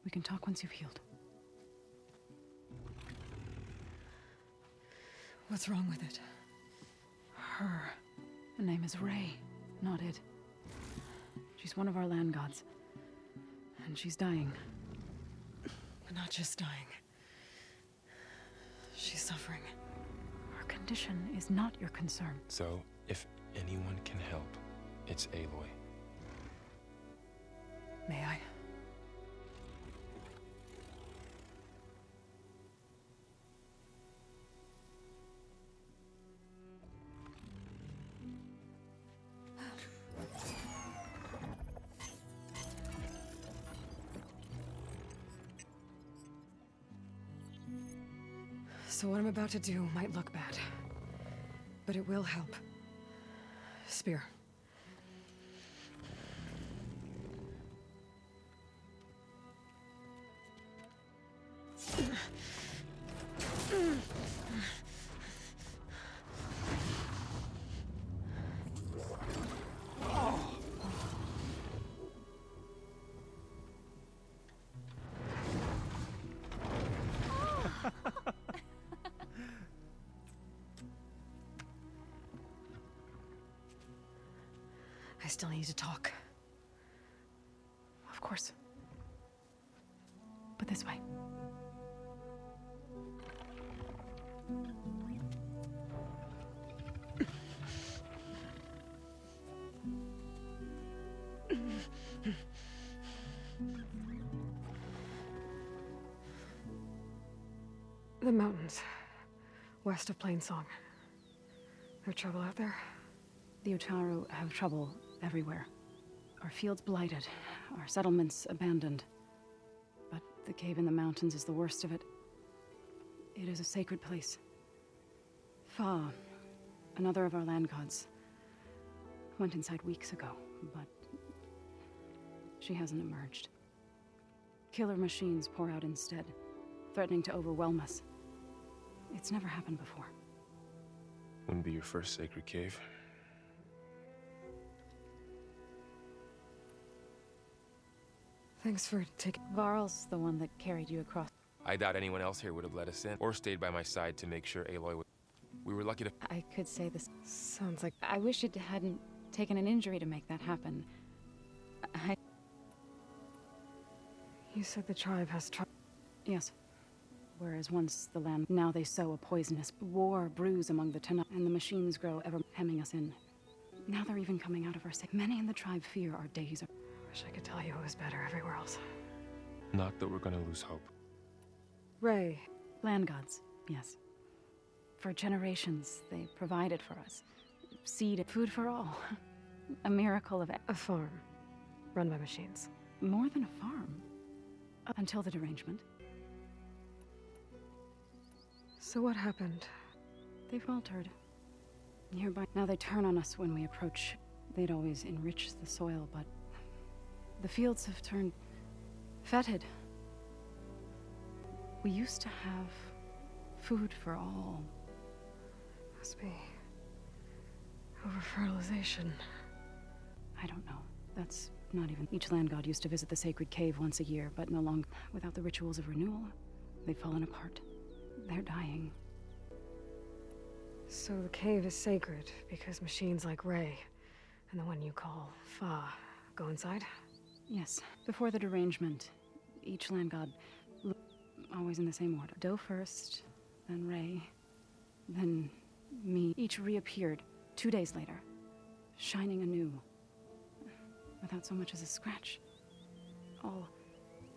We can talk once you've healed.
What's wrong with it?
Her. The name is Ray, not Id. She's one of our land gods. And she's dying.
But not just dying. She's suffering.
Her condition is not your concern.
So, if anyone can help, it's Aloy.
May I? So what I'm about to do might look bad, but it will help. Spear. I still need to talk.
Of course. But this way.
The mountains, west of Plain Song. There trouble out there?
The Utaru have trouble everywhere. Our fields blighted, our settlements abandoned. But the cave in the mountains is the worst of it. It is a sacred place. Fa, another of our land gods, went inside weeks ago, but she hasn't emerged. Killer machines pour out instead, threatening to overwhelm us. It's never happened before.
Wouldn't be your first sacred cave.
Thanks for taking...
Varl's the one that carried you across.
I doubt anyone else here would have let us in, or stayed by my side to make sure Aloy would... We were lucky to...
I could say this.
Sounds like...
I wish it hadn't taken an injury to make that happen.
You said the tribe has trouble.
Yes. Whereas once the land, now they sow a poisonous war brews among the Tana, and the machines grow ever hemming us in. Now they're even coming out of our sight. Many in the tribe fear our days are.
Wish I could tell you it was better everywhere else.
Not that we're gonna lose hope.
Ray.
Land gods, yes. For generations, they provided for us. Seed and food for all. A miracle of
a farm. Run by machines.
More than a farm. Until the derangement.
So what happened?
They faltered. Nearby. Now they turn on us when we approach. They'd always enrich the soil, but the fields have turned fetid. We used to have food for all.
Must be over-fertilization.
I don't know. That's not even... Each land god used to visit the sacred cave once a year, but no longer. Without the rituals of renewal, they've fallen apart. They're dying.
So the cave is sacred because machines like Ray and the one you call Fa go inside?
Yes. Before the derangement, each land god, always in the same order. Do first, then Ray, then me. Each reappeared 2 days later, shining anew, without so much as a scratch. All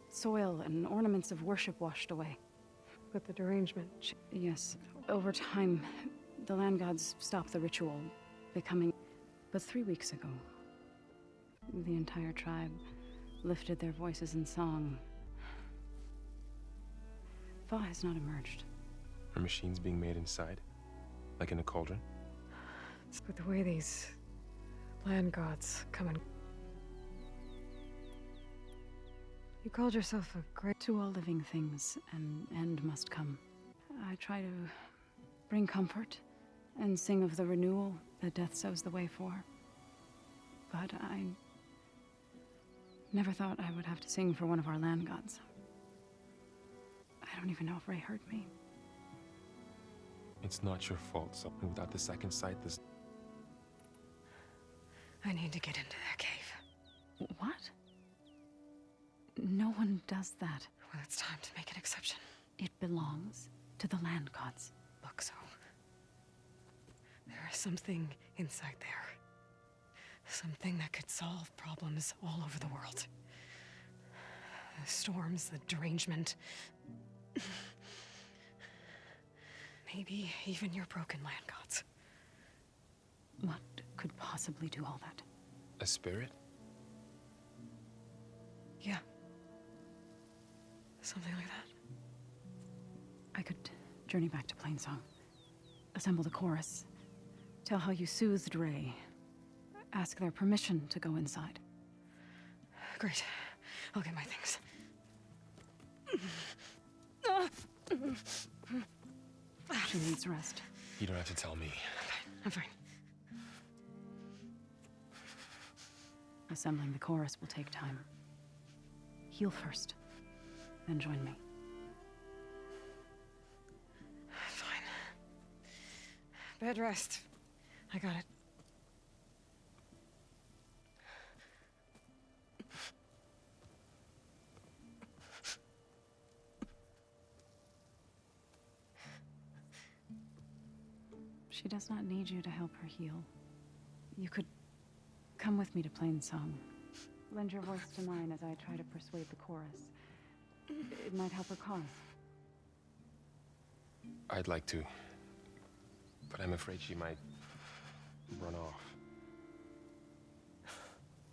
soil and ornaments of worship washed away.
But the derangement...
Yes. Over time, the land gods stopped the ritual, becoming... But 3 weeks ago, the entire tribe lifted their voices in song. Fa has not emerged.
Are machines being made inside? Like in a cauldron?
But the way these land gods come and... You called yourself a great...
To all living things, an end must come. I try to bring comfort and sing of the renewal that death sows the way for. But I never thought I would have to sing for one of our land gods. I don't even know if Ray heard me.
It's not your fault, so without the second sight, this...
I need to get into that cave.
What? No one does that.
Well, it's time to make an exception.
It belongs to the land gods.
Look, so... There is something inside there. Something that could solve problems all over the world. The storms, the derangement. Maybe even your broken land gods.
What could possibly do all that?
A spirit?
Yeah. Something like that.
I could journey back to Plainsong. Assemble the chorus. Tell how you soothed Ray. Ask their permission to go inside.
Great. I'll get my things.
She needs rest.
You don't have to tell me.
I'm fine.
Assembling the chorus will take time. Heal first, then join me.
Fine. Bed rest. I got it.
She does not need you to help her heal. You could come with me to Plainsong. Lend your voice to mine as I try to persuade the chorus. It might help her cause.
I'd like to, but I'm afraid she might run off.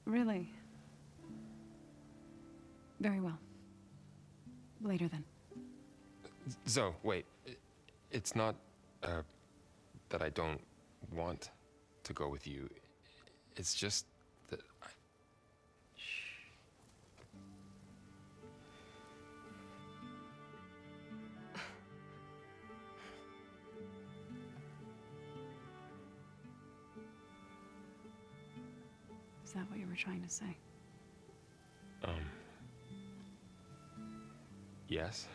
Really? Very well. Later then.
Zoe, wait. It's not, that I don't want to go with you. It's just that I...
Is that what you were trying to say?
Yes?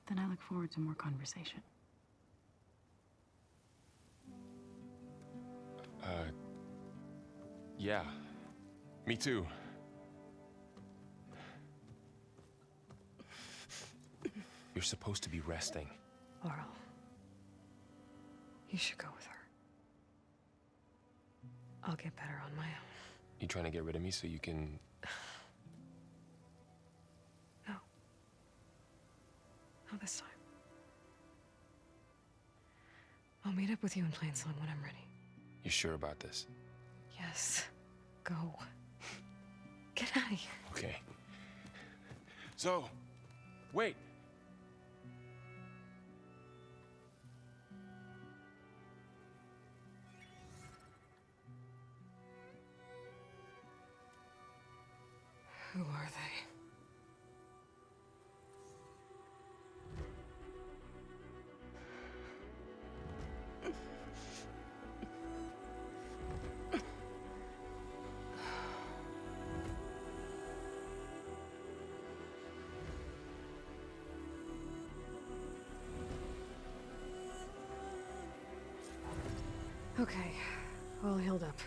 Then I look forward to more conversation.
Yeah. Me too. You're supposed to be resting.
Laurel, you should go with her. I'll get better on my own.
You trying to get rid of me so you can...
No. Not this time. I'll meet up with you in Plainsong when I'm ready.
You sure about this?
Yes. Go. Get out of here.
Okay. So, wait.
Who are they? Okay, all healed up.